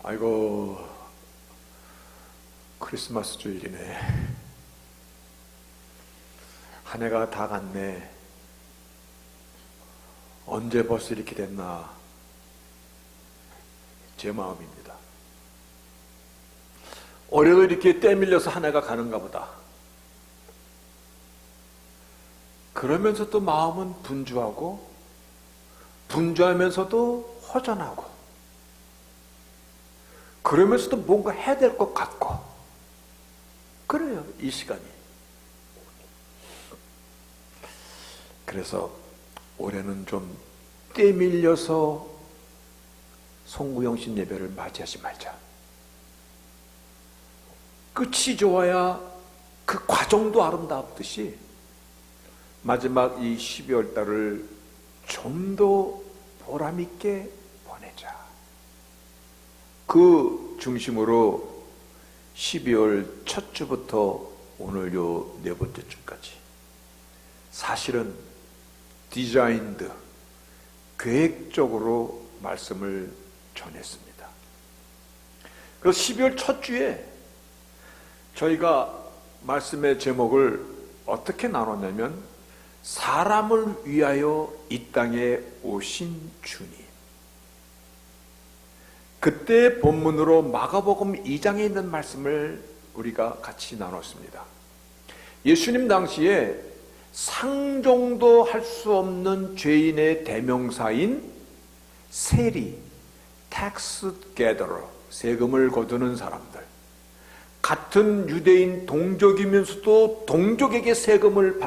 아이고, 크리스마스 주일이네. 한 해가 다 갔네. 언제 벌써 이렇게 됐나. 제 마음입니다. 올해도 이렇게 때밀려서 한 해가 가는가 보다. 그러면서 또 마음은 분주하고, 분주하면서도 허전하고, 그러면서도 뭔가 해야 될 것 같고, 그래요, 이 시간이. 그래서 올해는 좀 때밀려서 송구영신 예배를 맞이하지 말자. 끝이 좋아야 그 과정도 아름답듯이 마지막 이 12월 달을 좀 더 보람있게 보내자. 그 중심으로 12월 첫 주부터 오늘 요 네 번째 주까지 사실은 디자인드, 계획적으로 말씀을 전했습니다. 그래서 12월 첫 주에 저희가 말씀의 제목을 어떻게 나눴냐면 사람을 위하여 이 땅에 오신 주님. 그때 본문으로 마가복음 2장에 있는 말씀을 우리가 같이 나눴습니다. 예수님 당시에 상종도 할 수 없는 죄인의 대명사인 세리, 텍스 게더러, 세금을 거두는 사람들, 같은 유대인 동족이면서도 동족에게 세금을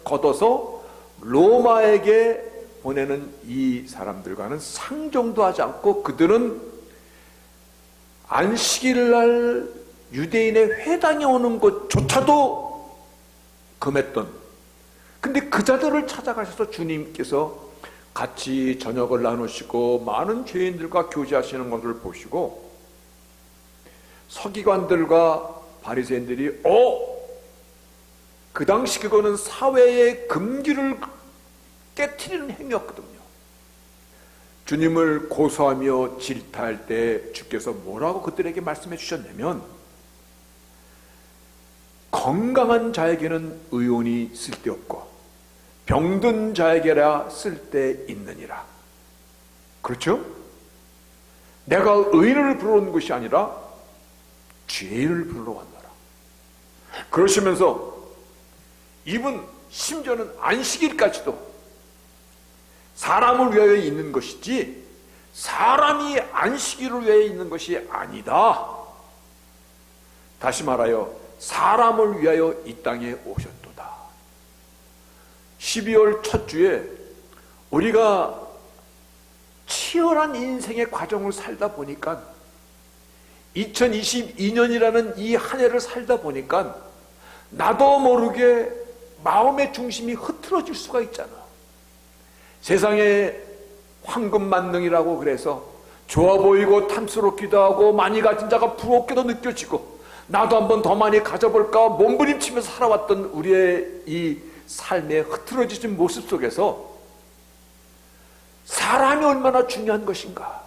걷어서 로마에게 보내는 이 사람들과는 상종도 하지 않고 그들은 안식일 날 유대인의 회당에 오는 것조차도 금했던, 근데 그 자들을 찾아가셔서 주님께서 같이 저녁을 나누시고 많은 죄인들과 교제하시는 것을 보시고 서기관들과 바리새인들이 그 당시 그거는 사회의 금기를 깨트리는 행위였거든요. 주님을 고소하며 질타할 때 주께서 뭐라고 그들에게 말씀해 주셨냐면 건강한 자에게는 의논이 쓸데없고 병든 자에게라 쓸데있느니라. 그렇죠? 내가 의인을 부르러 온 것이 아니라 죄인을 부르러 왔노라. 그러시면서 이분 심지어는 안식일까지도 사람을 위하여 있는 것이지 사람이 안식일을 위하여 있는 것이 아니다. 다시 말하여 사람을 위하여 이 땅에 오셨도다. 12월 첫 주에 우리가 치열한 인생의 과정을 살다 보니까 2022년이라는 이 한 해를 살다 보니까 나도 모르게 마음의 중심이 흐트러질 수가 있잖아. 세상에 황금만능이라고 그래서 좋아 보이고 탐스럽기도 하고 많이 가진 자가 부럽게도 느껴지고 나도 한번 더 많이 가져볼까 몸부림치면서 살아왔던 우리의 이 삶의 흐트러지신 모습 속에서 사람이 얼마나 중요한 것인가.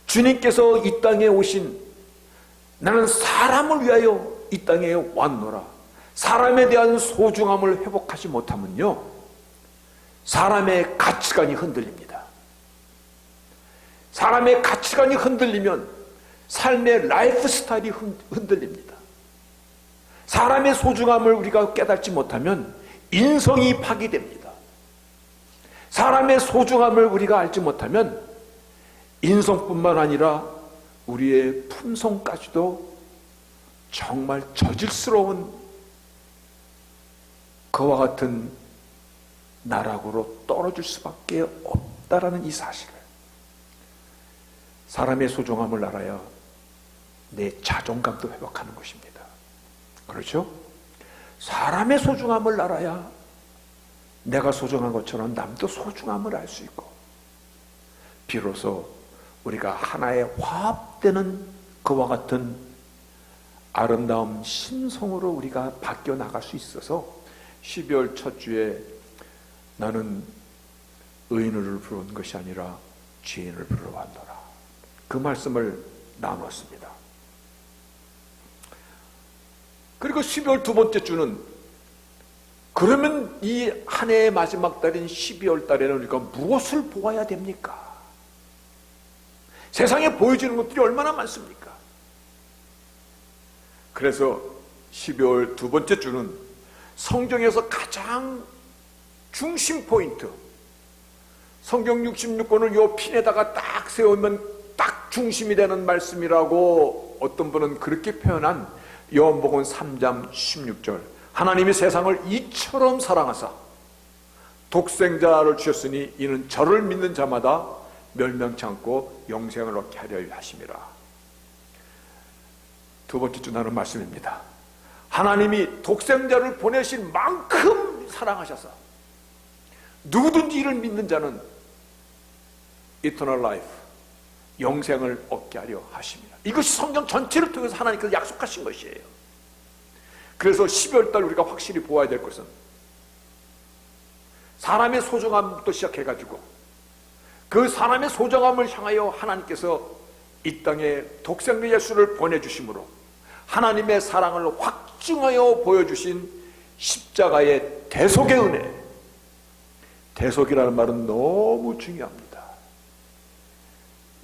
주님께서 이 땅에 오신 나는 사람을 위하여 이 땅에 왔노라. 사람에 대한 소중함을 회복하지 못하면요 사람의 가치관이 흔들립니다. 사람의 가치관이 흔들리면 삶의 라이프 스타일이 흔들립니다. 사람의 소중함을 우리가 깨닫지 못하면 인성이 파괴됩니다. 사람의 소중함을 우리가 알지 못하면 인성뿐만 아니라 우리의 품성까지도 정말 저질스러운 그와 같은 나락으로 떨어질 수밖에 없다라는 이 사실을, 사람의 소중함을 알아야 내 자존감도 회복하는 것입니다. 그렇죠? 사람의 소중함을 알아야 내가 소중한 것처럼 남도 소중함을 알 수 있고 비로소 우리가 하나의 화합되는 그와 같은 아름다운 신성으로 우리가 바뀌어 나갈 수 있어서 12월 첫 주에 나는 의인을 부르는 것이 아니라 죄인을 부르러 왔노라. 그 말씀을 나눴습니다. 그리고 12월 두 번째 주는, 그러면 이 한 해의 마지막 달인 12월 달에는 우리가 무엇을 보아야 됩니까? 세상에 보여지는 것들이 얼마나 많습니까? 그래서 12월 두 번째 주는 성경에서 가장 중심 포인트, 성경 66권을 요 핀에다가 딱 세우면 딱 중심이 되는 말씀이라고 어떤 분은 그렇게 표현한 요한복음 3장 16절, 하나님이 세상을 이처럼 사랑하사 독생자를 주셨으니 이는 저를 믿는 자마다 멸망치 않고 영생을 얻게 하려 하심이라. 두 번째 주 나눈 말씀입니다. 하나님이 독생자를 보내신 만큼 사랑하셔서 누구든지 이를 믿는 자는 eternal life, 영생을 얻게 하려 하십니다. 이것이 성경 전체를 통해서 하나님께서 약속하신 것이에요. 그래서 12월 달 우리가 확실히 보아야 될 것은 사람의 소중함부터 시작해가지고 그 사람의 소중함을 향하여 하나님께서 이 땅에 독생자 예수를 보내주심으로 하나님의 사랑을 확증하여 보여주신 십자가의 대속의 은혜. 대속이라는 말은 너무 중요합니다.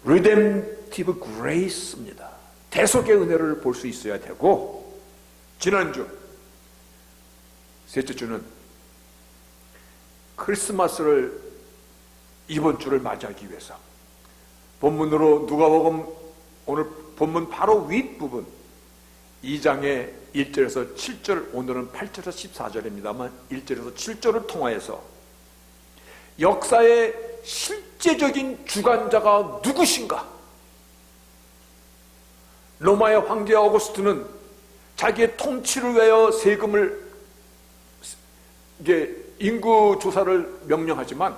Redemptive Grace입니다. 대속의 은혜를 볼 수 있어야 되고, 지난주 셋째 주는 크리스마스를 이번 주를 맞이하기 위해서 본문으로 누가복음 오늘 본문 바로 윗부분 2장의 1절에서 7절, 오늘은 8절에서 14절입니다만 1절에서 7절을 통하여서 역사의 실제적인 주관자가 누구신가? 로마의 황제 어거스트는 자기의 통치를 위하여 세금을 인구 조사를 명령하지만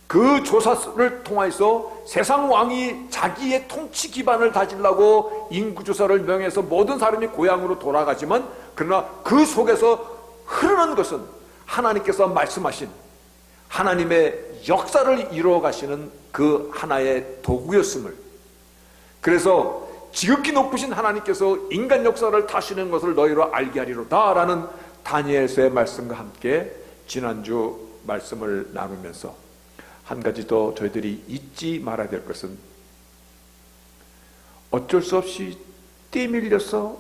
그 조사를 통해서 세상 왕이 자기의 통치 기반을 다지려고 인구조사를 명해서 모든 사람이 고향으로 돌아가지만, 그러나 그 속에서 흐르는 것은 하나님께서 말씀하신 하나님의 역사를 이루어 가시는 그 하나의 도구였음을, 그래서 지극히 높으신 하나님께서 인간 역사를 다시는 것을 너희로 알게 하리로다 라는 다니엘서의 말씀과 함께 지난주 말씀을 나누면서 한 가지 더 저희들이 잊지 말아야 될 것은, 어쩔 수 없이 때 밀려서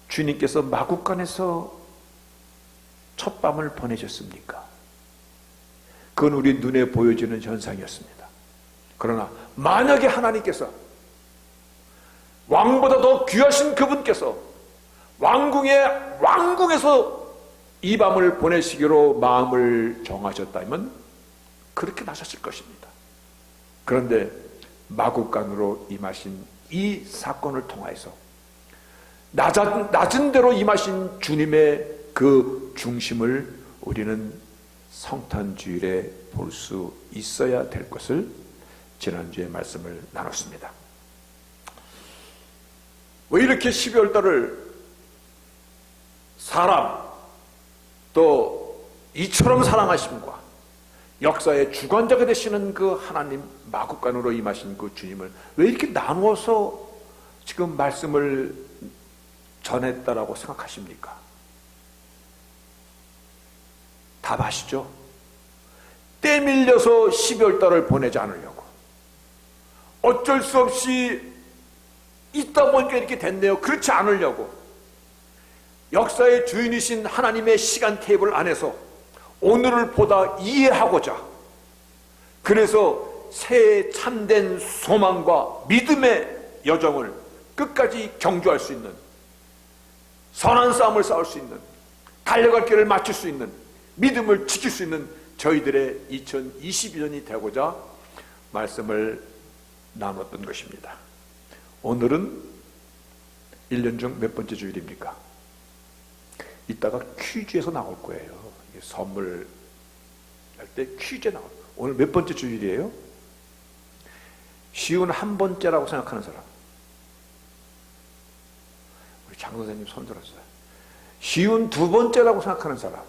주님께서 마국간에서 첫 밤을 보내셨습니까? 그건 우리 눈에 보여지는 현상이었습니다. 그러나 만약에 하나님께서 왕보다 더 귀하신 그분께서 왕궁에서 이 밤을 보내시기로 마음을 정하셨다면 그렇게 나섰을 것입니다. 그런데 마국간으로 임하신 이 사건을 통해서 낮은 대로 임하신 주님의 그 중심을 우리는 성탄주일에 볼 수 있어야 될 것을 지난주에 말씀을 나눴습니다. 왜 이렇게 12월 달을 사람 또 이처럼 사랑하심과 역사의 주관자가 되시는 그 하나님, 마국간으로 임하신 그 주님을 왜 이렇게 나누어서 지금 말씀을 전했다라고 생각하십니까? 답 아시죠? 때 밀려서 12월 달을 보내지 않으려고, 어쩔 수 없이 있다 보니까 이렇게 됐네요, 그렇지 않으려고, 역사의 주인이신 하나님의 시간 테이블 안에서 오늘을 보다 이해하고자, 그래서 새해 참된 소망과 믿음의 여정을 끝까지 경주할 수 있는, 선한 싸움을 싸울 수 있는, 달려갈 길을 맞출 수 있는, 믿음을 지킬 수 있는 저희들의 2022년이 되고자 말씀을 나눴던 것입니다. 오늘은 1년 중 몇 번째 주일입니까? 이따가 퀴즈에서 나올 거예요. 선물 할 때 퀴즈에 나올 거예요. 오늘 몇 번째 주일이에요? 쉬운 한 번째라고 생각하는 사람. 우리 장 선생님 손 들었어요. 쉬운 두 번째라고 생각하는 사람.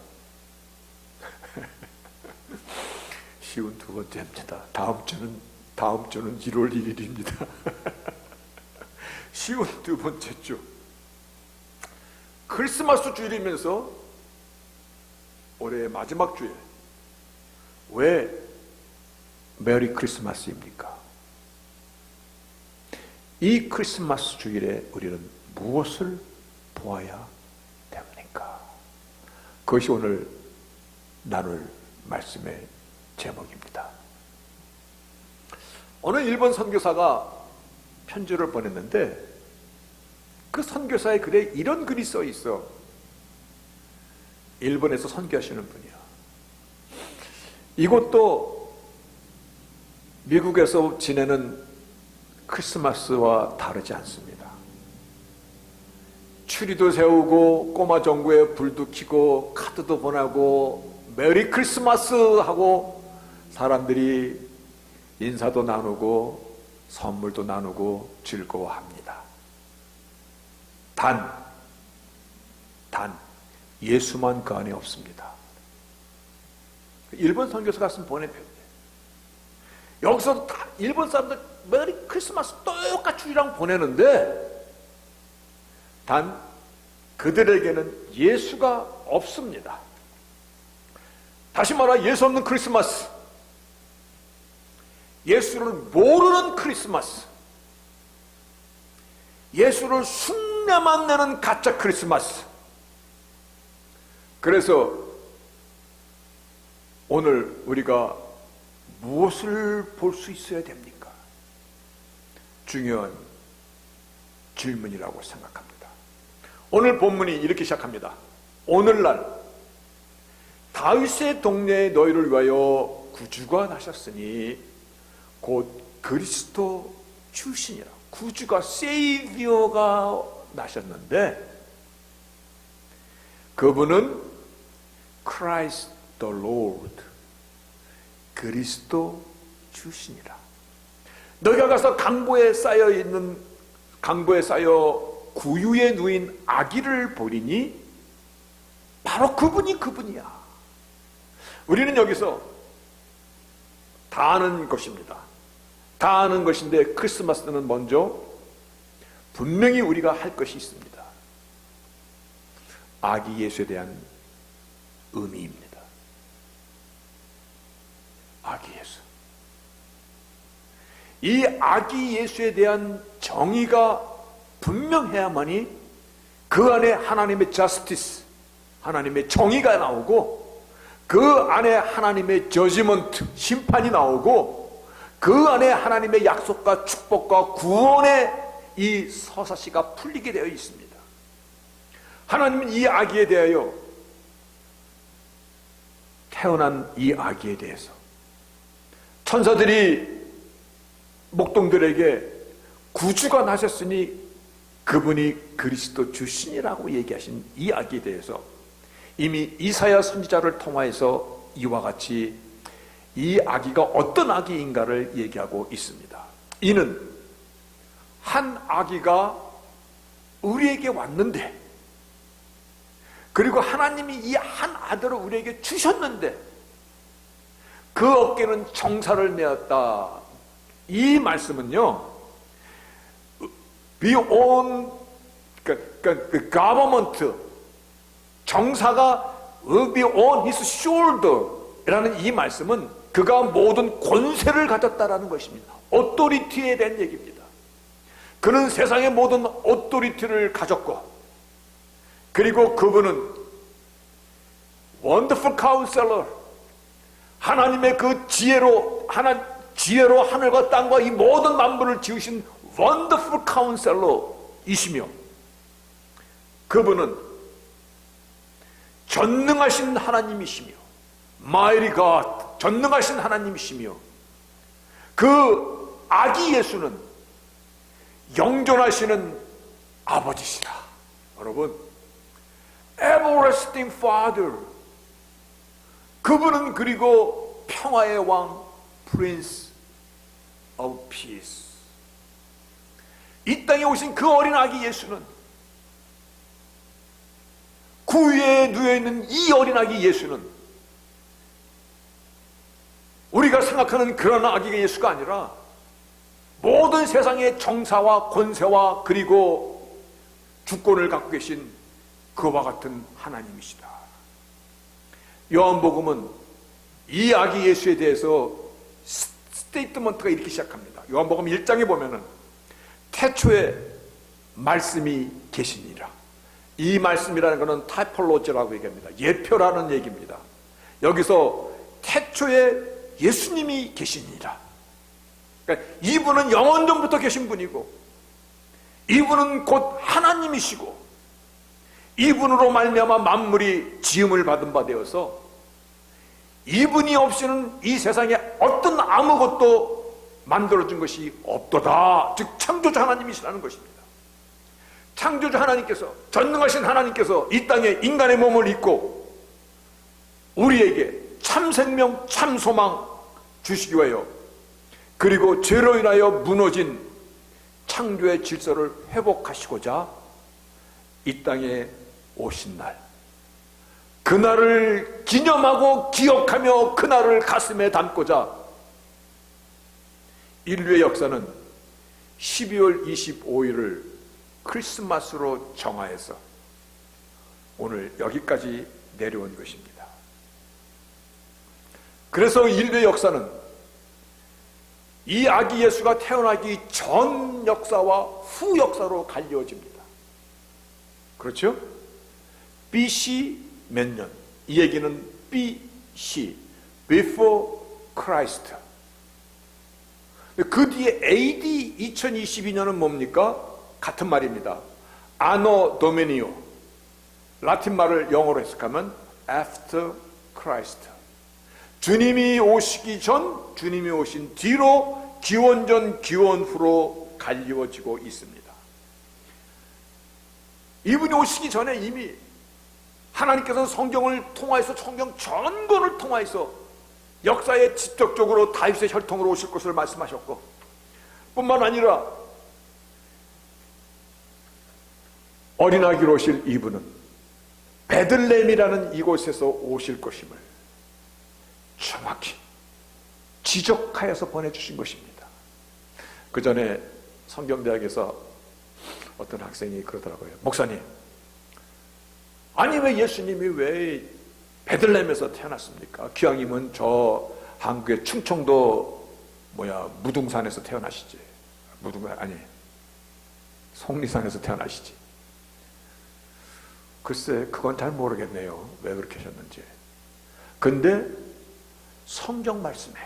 쉬운 두 번째입니다. 다음 주는 다음 주는 1월 1일입니다. 쉬운 두 번째 주. 크리스마스 주일이면서 올해의 마지막 주일. 왜 메리 크리스마스입니까? 이 크리스마스 주일에 우리는 무엇을 보아야 됩니까? 그것이 오늘 나눌 말씀의 제목입니다. 어느 일본 선교사가 편지를 보냈는데 그 선교사의 글에 이런 글이 써 있어. 일본에서 선교하시는 분이야. 이것도 미국에서 지내는 크리스마스와 다르지 않습니다. 추리도 세우고 꼬마 정구에 불도 켜고 카드도 보내고 메리 크리스마스 하고 사람들이 인사도 나누고 선물도 나누고 즐거워합니다. 단 예수만 그 안에 없습니다. 일본 선교사가 쓴 보내표인데 여기서 다 일본 사람들 메리 크리스마스 똑같이 우리랑 보내는데 단 그들에게는 예수가 없습니다. 다시 말하 예수 없는 크리스마스, 예수를 모르는 크리스마스, 예수를 흉내만 내는 가짜 크리스마스. 그래서 오늘 우리가 무엇을 볼 수 있어야 됩니까? 중요한 질문이라고 생각합니다. 오늘 본문이 이렇게 시작합니다. 오늘날 다윗의 동네에 너희를 위하여 구주가 나셨으니 곧 그리스도 출신이라. 구주가 세이비어가 나셨는데 그분은 Christ the Lord, 그리스도 출신이라. 너희가 가서 강보에 쌓여 구유에 누인 아기를 보리니 바로 그분이야. 우리는 여기서 다 아는 것입니다. 다 아는 것인데 크리스마스는 먼저 분명히 우리가 할 것이 있습니다. 아기 예수에 대한 의미입니다. 아기 예수. 이 아기 예수에 대한 정의가 분명해야만이 그 안에 하나님의 저스티스, 하나님의 정의가 나오고 그 안에 하나님의 저지먼트, 심판이 나오고 그 안에 하나님의 약속과 축복과 구원의 이 서사시가 풀리게 되어 있습니다. 하나님은 이 아기에 대하여, 태어난 이 아기에 대해서 천사들이 목동들에게 구주가 나셨으니 그분이 그리스도 주신이라고 얘기하신 이 아기에 대해서 이미 이사야 선지자를 통하여서 이와 같이 이 아기가 어떤 아기인가를 얘기하고 있습니다. 이는 한 아기가 우리에게 왔는데, 그리고 하나님이 이 한 아들을 우리에게 주셨는데 그 어깨는 정사를 메었다. 이 말씀은요, beyond 그 government, 정사가 beyond his shoulder라는 이 말씀은 그가 모든 권세를 가졌다라는 것입니다. 오토리티에 대한 얘기입니다. 그는 세상의 모든 오토리티를 가졌고, 그리고 그분은 원더풀 카운셀러, 하나님의 그 지혜로 하늘과 땅과 이 모든 만물을 지으신 원더풀 카운셀러이시며, 그분은 전능하신 하나님이시며, 마이리 갓, 전능하신 하나님이시며, 그 아기 예수는 영존하시는 아버지시라. 여러분, everlasting Father, 그분은 그리고 평화의 왕, Prince of Peace. 이 땅에 오신 그 어린 아기 예수는, 구유에 누워있는 이 어린 아기 예수는 우리가 생각하는 그런 아기가 예수가 아니라 모든 세상의 정사와 권세와 그리고 주권을 갖고 계신 그와 같은 하나님이시다. 요한복음은 이 아기 예수에 대해서 스테이트먼트가 이렇게 시작합니다. 요한복음 1장에 보면은 태초에 말씀이 계시니라. 이 말씀이라는 것은 타이폴로지라고 얘기합니다. 예표라는 얘기입니다. 여기서 태초에 예수님이 계시니라. 그러니까 이분은 영원전부터 계신 분이고, 이분은 곧 하나님이시고, 이분으로 말미암아 만물이 지음을 받은 바 되어서 이분이 없이는 이 세상에 어떤 아무것도 만들어진 것이 없도다. 즉 창조주 하나님이시라는 것입니다. 창조주 하나님께서, 전능하신 하나님께서 이 땅에 인간의 몸을 입고 우리에게 참 생명, 참 소망 주시기 위하여, 그리고 죄로 인하여 무너진 창조의 질서를 회복하시고자 이 땅에 오신 날, 그날을 기념하고 기억하며 그날을 가슴에 담고자 인류의 역사는 12월 25일을 크리스마스로 정하여서 오늘 여기까지 내려온 것입니다. 그래서 인류의 역사는 이 아기 예수가 태어나기 전 역사와 후 역사로 갈려집니다. 그렇죠? BC 몇 년? 이 얘기는 BC, Before Christ. 그 뒤에 AD 2022년은 뭡니까? 같은 말입니다. Anno Dominio. 라틴 말을 영어로 해석하면 After Christ. 주님이 오시기 전, 주님이 오신 뒤로 기원 전, 기원 후로 갈리워지고 있습니다. 이분이 오시기 전에 이미 하나님께서는 성경을 통하여서, 성경 전권을 통하여서 역사에 직접적으로 다윗의 혈통으로 오실 것을 말씀하셨고, 뿐만 아니라 어린아기로 오실 이분은 베들레헴이라는 이곳에서 오실 것임을 정확히 지적하여서 보내주신 것입니다. 그 전에 성경대학에서 어떤 학생이 그러더라고요. 목사님, 아니 왜 예수님이 왜 베들레헴에서 태어났습니까? 기왕이면 저 한국의 충청도 무등산에서 태어나시지. 속리산에서 태어나시지. 글쎄 그건 잘 모르겠네요. 왜 그렇게 하셨는지. 근데 성경 말씀에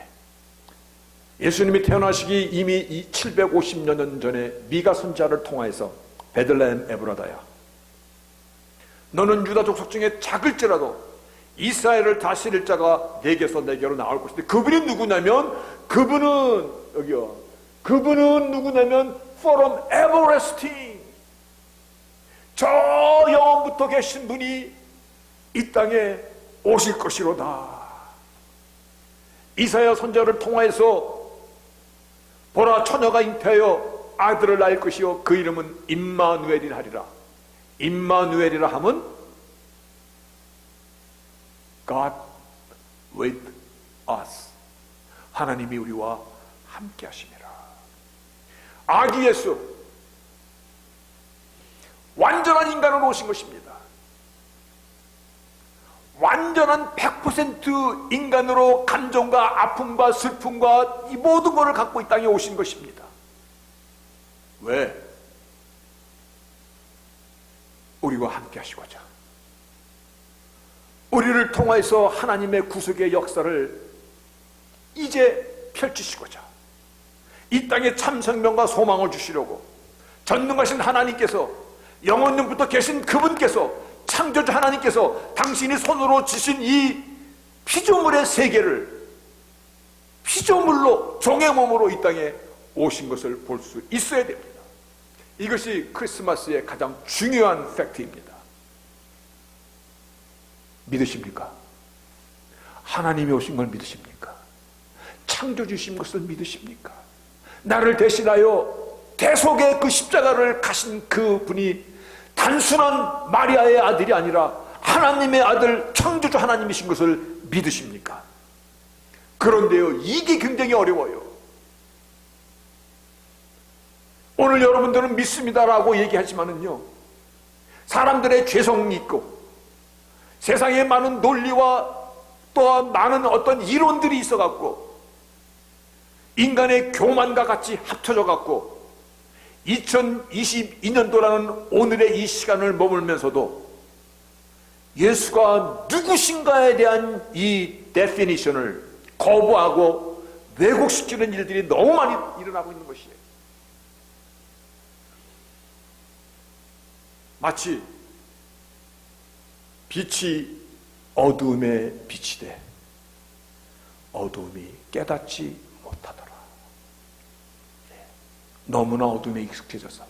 예수님이 태어나시기 이미 750여 년 전에 미가 선지자를 통하여서 베들레헴 에브라다야, 너는 유다 족속 중에 작을지라도 이스라엘을 다스릴 자가 내게서 내게로 나올 것인데, 그분이 누구냐면, 그분은 누구냐면 from everlasting, 저 영원부터 계신 분이 이 땅에 오실 것이로다. 이사야 선지자를 통하여서 보라, 처녀가 잉태하여 아들을 낳을 것이요 그 이름은 임마누엘이라 하리라. 임마누엘이라 하면 God with us, 하나님이 우리와 함께 하심이라. 아기 예수, 완전한 인간으로 오신 것입니다. 완전한 100% 인간으로 감정과 아픔과 슬픔과 이 모든 것을 갖고 이 땅에 오신 것입니다. 왜? 우리와 함께 하시고자, 우리를 통해서 하나님의 구속의 역사를 이제 펼치시고자, 이 땅에 참 생명과 소망을 주시려고 전능하신 하나님께서, 영원전부터 계신 그분께서, 창조주 하나님께서 당신이 손으로 지신 이 피조물의 세계를 피조물로, 종의 몸으로 이 땅에 오신 것을 볼 수 있어야 됩니다. 이것이 크리스마스의 가장 중요한 팩트입니다. 믿으십니까? 하나님이 오신 걸 믿으십니까? 창조주신 것을 믿으십니까? 나를 대신하여 대속의 그 십자가를 가신 그 분이 단순한 마리아의 아들이 아니라 하나님의 아들, 창조주 하나님이신 것을 믿으십니까? 그런데요, 이게 굉장히 어려워요. 오늘 여러분들은 믿습니다라고 얘기하지만은요, 사람들의 죄성이 있고 세상에 많은 논리와 또한 많은 어떤 이론들이 있어 갖고 인간의 교만과 같이 합쳐져 갖고 2022년도라는 오늘의 이 시간을 머물면서도 예수가 누구신가에 대한 이 데피니션을 거부하고 왜곡시키는 일들이 너무 많이 일어나고 있는 것이에요. 마치 빛이 어두움에 비치되 어두움이 깨닫지 못하더라. 너무나 어둠에 익숙해져서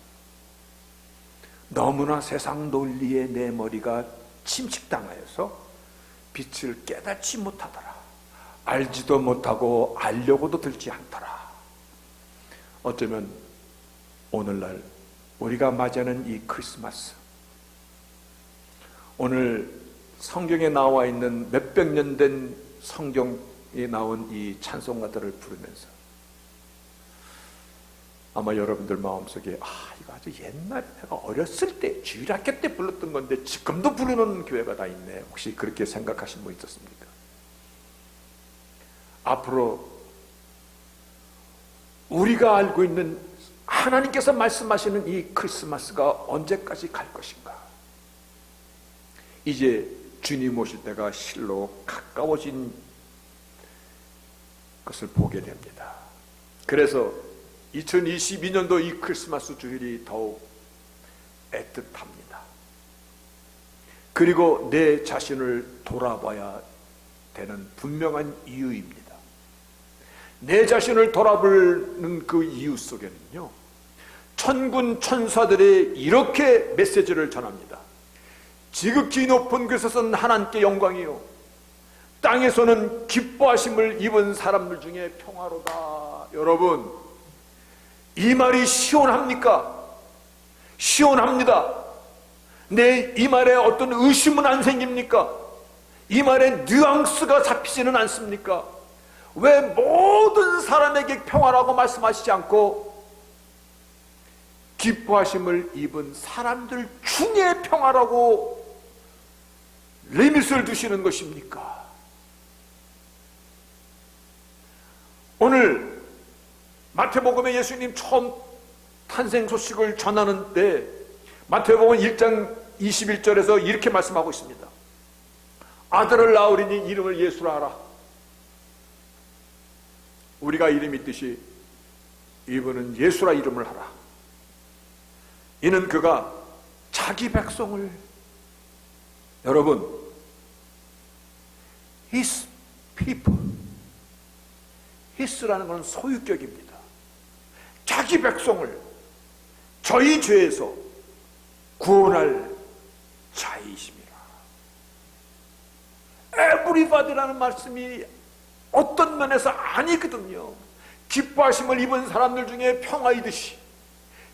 너무나 세상 논리에 내 머리가 침식당하여서 빛을 깨닫지 못하더라. 알지도 못하고 알려고도 들지 않더라. 어쩌면 오늘날 우리가 맞이하는 이 크리스마스, 오늘 성경에 나와 있는 몇백 년 된 성경에 나온 이 찬송가들을 부르면서 아마 여러분들 마음속에 이거 아주 옛날에 내가 어렸을 때 주일학교 때 불렀던 건데 지금도 부르는 교회가 다 있네. 혹시 그렇게 생각하신 분 있었습니까? 앞으로 우리가 알고 있는 하나님께서 말씀하시는 이 크리스마스가 언제까지 갈 것인가? 이제 주님 오실 때가 실로 가까워진 것을 보게 됩니다. 그래서 2022년도 이 크리스마스 주일이 더욱 애틋합니다. 그리고 내 자신을 돌아봐야 되는 분명한 이유입니다. 내 자신을 돌아보는 그 이유 속에는요, 천군 천사들이 이렇게 메시지를 전합니다. 지극히 높은 곳에서는 하나님께 영광이요, 땅에서는 기뻐하심을 입은 사람들 중에 평화로다. 여러분, 이 말이 시원합니까? 시원합니다. 이 말에 어떤 의심은 안 생깁니까? 이 말에 뉘앙스가 잡히지는 않습니까? 왜 모든 사람에게 평화라고 말씀하시지 않고 기뻐하심을 입은 사람들 중에 평화라고 리밋을 두시는 것입니까? 오늘 마태복음에 예수님 처음 탄생 소식을 전하는데 마태복음 1장 21절에서 이렇게 말씀하고 있습니다. 아들을 낳으리니 이름을 예수라 하라. 우리가 이름 있듯이 이분은 예수라 이름을 하라. 이는 그가 자기 백성을, 여러분, His people, His라는 것은 소유격입니다. 자기 백성을 저희 죄에서 구원할 자이심이라. Everybody라는 말씀이 어떤 면에서 아니거든요. 기뻐하심을 입은 사람들 중에 평화이듯이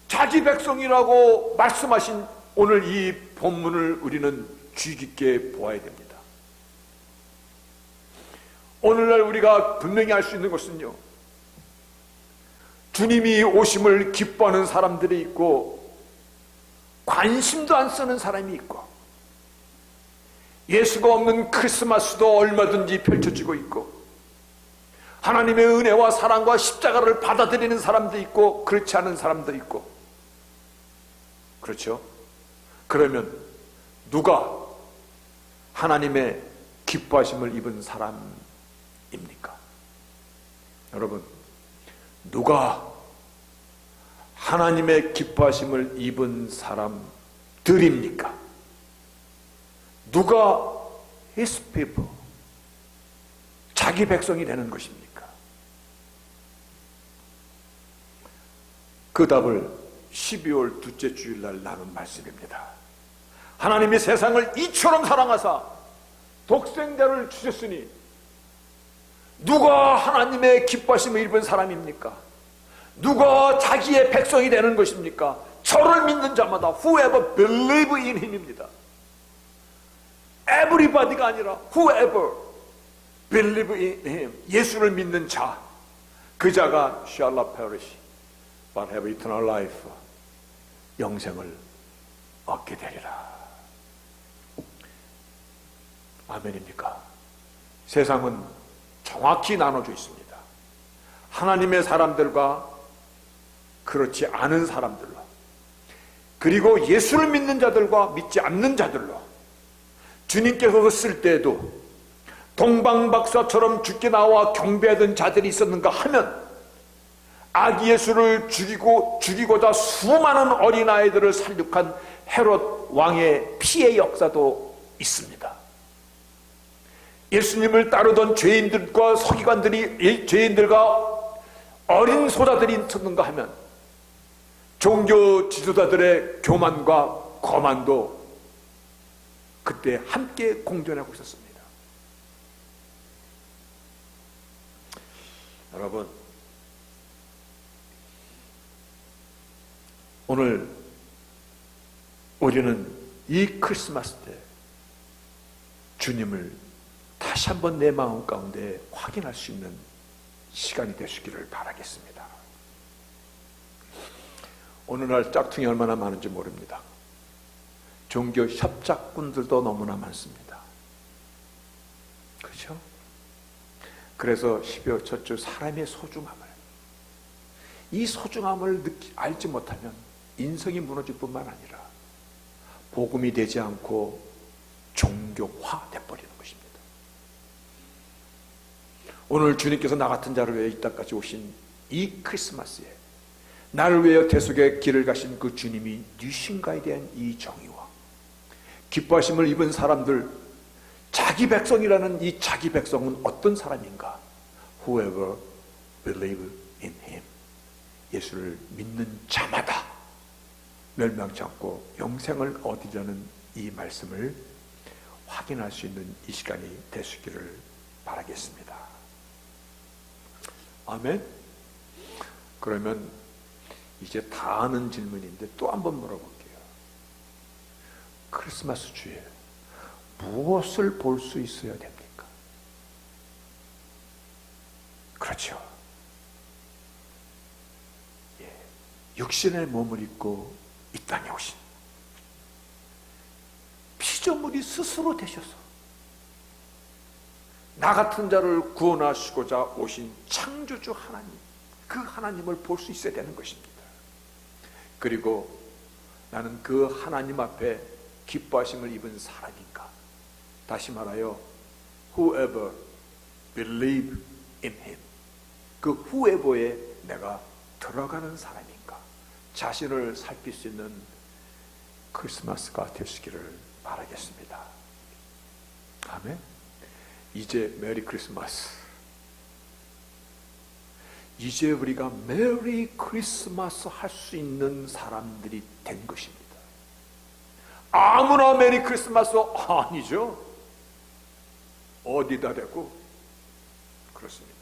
자기 백성이라고 말씀하신 오늘 이 본문을 우리는 주의 깊게 보아야 됩니다. 오늘날 우리가 분명히 알 수 있는 것은요, 주님이 오심을 기뻐하는 사람들이 있고 관심도 안 쓰는 사람이 있고, 예수가 없는 크리스마스도 얼마든지 펼쳐지고 있고, 하나님의 은혜와 사랑과 십자가를 받아들이는 사람도 있고 그렇지 않은 사람도 있고, 그렇죠? 그러면 누가 하나님의 기뻐하심을 입은 사람입니까? 여러분, 누가 하나님의 기뻐하심을 입은 사람들입니까? 누가 His people, 자기 백성이 되는 것입니까? 그 답을 12월 둘째 주일날 나눈 말씀입니다. 하나님이 세상을 이처럼 사랑하사 독생자를 주셨으니 누가 하나님의 기뻐하심을 입은 사람입니까? 누가 자기의 백성이 되는 것입니까? 저를 믿는 자마다 whoever believe in him입니다. everybody가 아니라 whoever believe in him, 예수를 믿는 자, 그 자가 shall not perish but have eternal life. 영생을 얻게 되리라. 아멘입니까? 세상은 정확히 나눠져 있습니다. 하나님의 사람들과 그렇지 않은 사람들로, 그리고 예수를 믿는 자들과 믿지 않는 자들로. 주님께서 쓸 때에도 동방박사처럼 죽게 나와 경배하던 자들이 있었는가 하면 아기 예수를 죽이고자 수많은 어린아이들을 살육한 헤롯 왕의 피해 역사도 있습니다. 예수님을 따르던 죄인들과 서기관들이, 죄인들과 어린 소자들이 있었는가 하면 종교 지도자들의 교만과 거만도 그때 함께 공존하고 있었습니다. 여러분, 오늘 우리는 이 크리스마스 때 주님을 다시 한번 내 마음 가운데 확인할 수 있는 시간이 되시기를 바라겠습니다. 오늘날 짝퉁이 얼마나 많은지 모릅니다. 종교 협작꾼들도 너무나 많습니다. 그렇죠? 그래서 12월 첫 주 사람의 소중함을, 이 소중함을 알지 못하면 인성이 무너질 뿐만 아니라 복음이 되지 않고 종교화 돼버리는 것입니다. 오늘 주님께서 나 같은 자를 위해 이 땅까지 오신 이 크리스마스에 나를 위해 대속의 길을 가신 그 주님이 누신가에 대한 이 정의와 기뻐하심을 입은 사람들, 자기 백성이라는 이 자기 백성은 어떤 사람인가? Whoever believe in him. 예수를 믿는 자마다 멸망치 않고 영생을 얻으려는 이 말씀을 확인할 수 있는 이 시간이 되시기를 바라겠습니다. 아멘. 그러면 이제 다 아는 질문인데 또 한 번 물어볼게요. 크리스마스 주에 무엇을 볼 수 있어야 됩니까? 그렇죠. 예. 육신의 몸을 입고 이 땅에 오신 피조물이 스스로 되셔서 나 같은 자를 구원하시고자 오신 창조주 하나님, 그 하나님을 볼 수 있어야 되는 것입니다. 그리고 나는 그 하나님 앞에 기뻐하심을 입은 사람인가? 다시 말하여 whoever believe in him, 그 whoever에 내가 들어가는 사람인가? 자신을 살필 수 있는 크리스마스가 되시기를 바라겠습니다. 아멘. 이제 메리 크리스마스, 이제 우리가 메리 크리스마스 할 수 있는 사람들이 된 것입니다. 아무나 메리 크리스마스 아니죠. 어디다 대고 그렇습니다.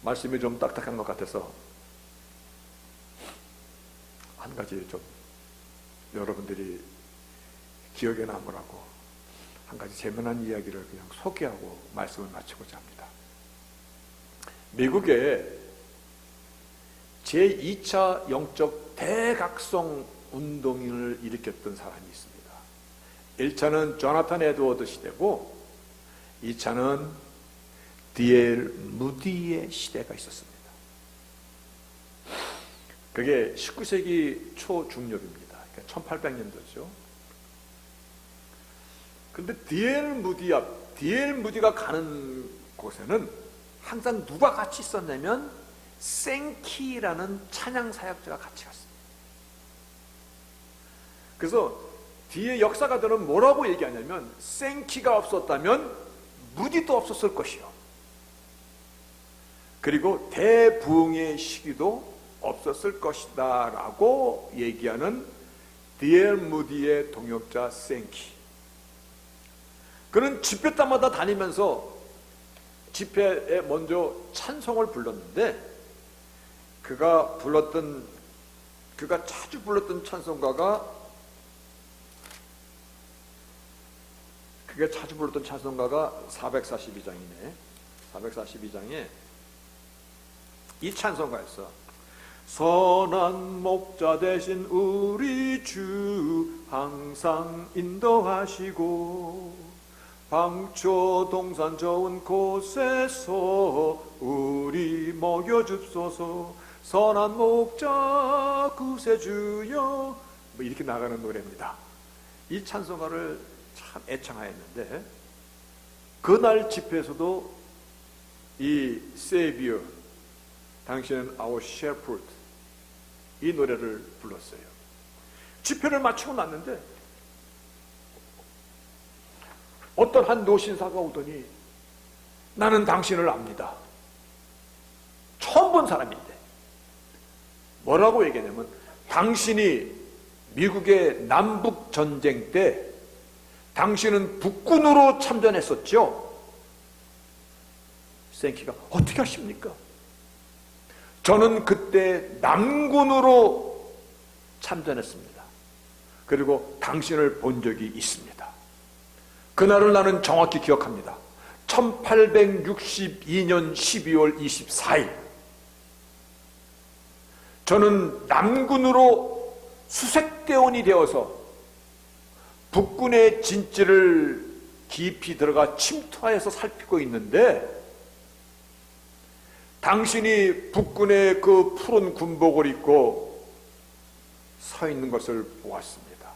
말씀이 좀 딱딱한 것 같아서 한 가지 좀 여러분들이 기억에 남으라고 한 가지 재미난 이야기를 그냥 소개하고 말씀을 마치고자 합니다. 미국에 제2차 영적 대각성 운동을 일으켰던 사람이 있습니다. 1차는 조나탄 에드워드 시대고 2차는 D.L. 무디의 시대가 있었습니다. 그게 19세기 초중엽입니다. 그러니까 1800년도죠. 근데 D.L. 무디가 가는 곳에는 항상 누가 같이 있었냐면 생키라는 찬양 사역자가 같이 갔습니다. 그래서 뒤에 역사가들은 뭐라고 얘기하냐면 생키가 없었다면 무디도 없었을 것이요, 그리고 대부흥의 시기도 없었을 것이다 라고 얘기하는 D.L. 무디의 동역자 생키. 그는 집회 때마다 다니면서 집회에 먼저 찬송을 불렀는데 그가 자주 불렀던 찬송가가 442장이네. 442장에 이 찬송가에서 선한 목자 되신 우리 주 항상 인도하시고 방초 동산 좋은 곳에서 우리 먹여줍소서 선한 목자 구세주여, 뭐 이렇게 나가는 노래입니다. 이 찬송가를 참 애창하였는데 그날 집회에서도 이 Savior, 당신은 Our Shepherd, 이 노래를 불렀어요. 집회를 마치고 났는데 어떤 한 노신사가 오더니 나는 당신을 압니다. 처음 본 사람인데 뭐라고 얘기하냐면 당신이 미국의 남북 전쟁 때 당신은 북군으로 참전했었죠. 생키가 어떻게 하십니까? 저는 그때 남군으로 참전했습니다. 그리고 당신을 본 적이 있습니다. 그날을 나는 정확히 기억합니다. 1862년 12월 24일 저는 남군으로 수색대원이 되어서 북군의 진지를 깊이 들어가 침투하여서 살피고 있는데 당신이 북군의 그 푸른 군복을 입고 서 있는 것을 보았습니다.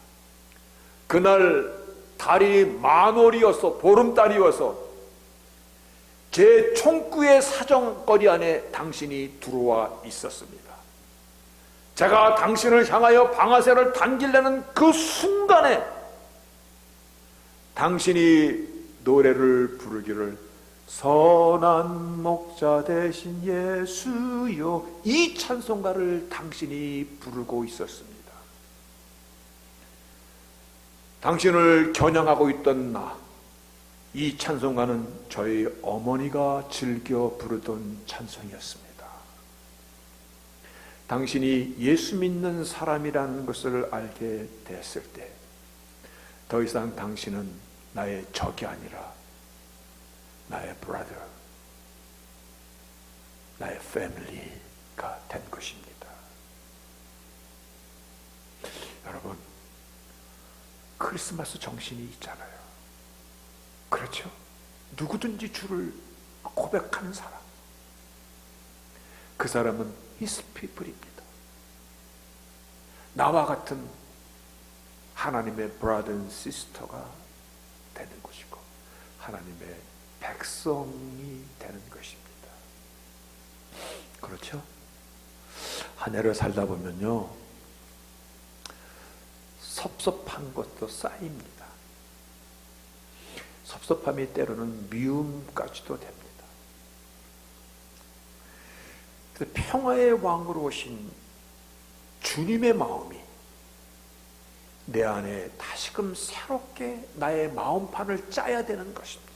그날 달이 만월이어서 보름달이어서 제 총구의 사정거리 안에 당신이 들어와 있었습니다. 제가 당신을 향하여 방아쇠를 당기려는 그 순간에 당신이 노래를 부르기를 선한 목자 되신 예수여, 이 찬송가를 당신이 부르고 있었습니다. 당신을 겨냥하고 있던 나, 이 찬송가는 저희 어머니가 즐겨 부르던 찬송이었습니다. 당신이 예수 믿는 사람이라는 것을 알게 됐을 때 더 이상 당신은 나의 적이 아니라 나의 brother, 나의 family가 된 것입니다. 여러분, 크리스마스 정신이 있잖아요. 그렇죠? 누구든지 주를 고백하는 사람, 그 사람은 His people입니다. 나와 같은 하나님의 brother and sister가 되는 것이고 하나님의 백성이 되는 것입니다. 그렇죠? 한 해를 살다 보면요, 섭섭한 것도 쌓입니다. 섭섭함이 때로는 미움까지도 됩니다. 평화의 왕으로 오신 주님의 마음이 내 안에 다시금 새롭게 나의 마음판을 짜야 되는 것입니다.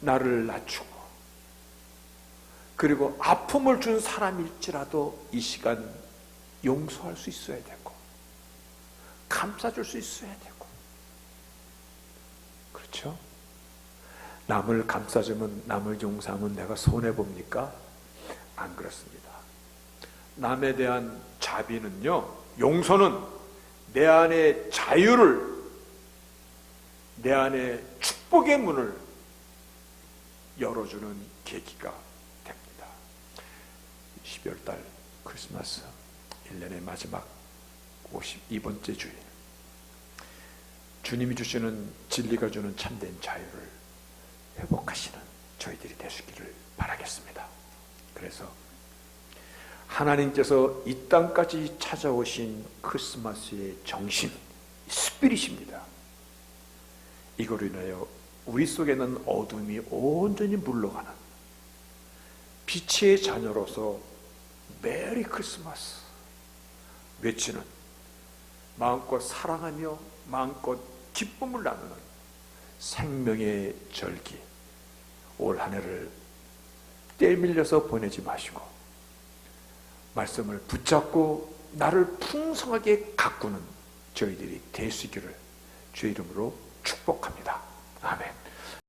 나를 낮추고 그리고 아픔을 준 사람일지라도 이 시간 용서할 수 있어야 되고 감싸줄 수 있어야 되고, 그렇죠? 남을 감싸주면, 남을 용서하면 내가 손해봅니까? 안 그렇습니다. 남에 대한 자비는요, 용서는 내 안에 자유를, 내 안에 축복의 문을 열어주는 계기가 됩니다. 12월달 크리스마스 1년의 마지막 52번째 주일, 주님이 주시는 진리가 주는 참된 자유를 회복하시는 저희들이 되시기를 바라겠습니다. 그래서 하나님께서 이 땅까지 찾아오신 크리스마스의 정신, 스피릿입니다. 이거로 인하여 우리 속에는 어둠이 온전히 물러가는 빛의 자녀로서 메리 크리스마스 외치는, 마음껏 사랑하며 마음껏 기쁨을 나누는 생명의 절기, 올 한 해를 떼밀려서 보내지 마시고 말씀을 붙잡고 나를 풍성하게 가꾸는 저희들이 될 수 있기를 주의 이름으로 축복합니다.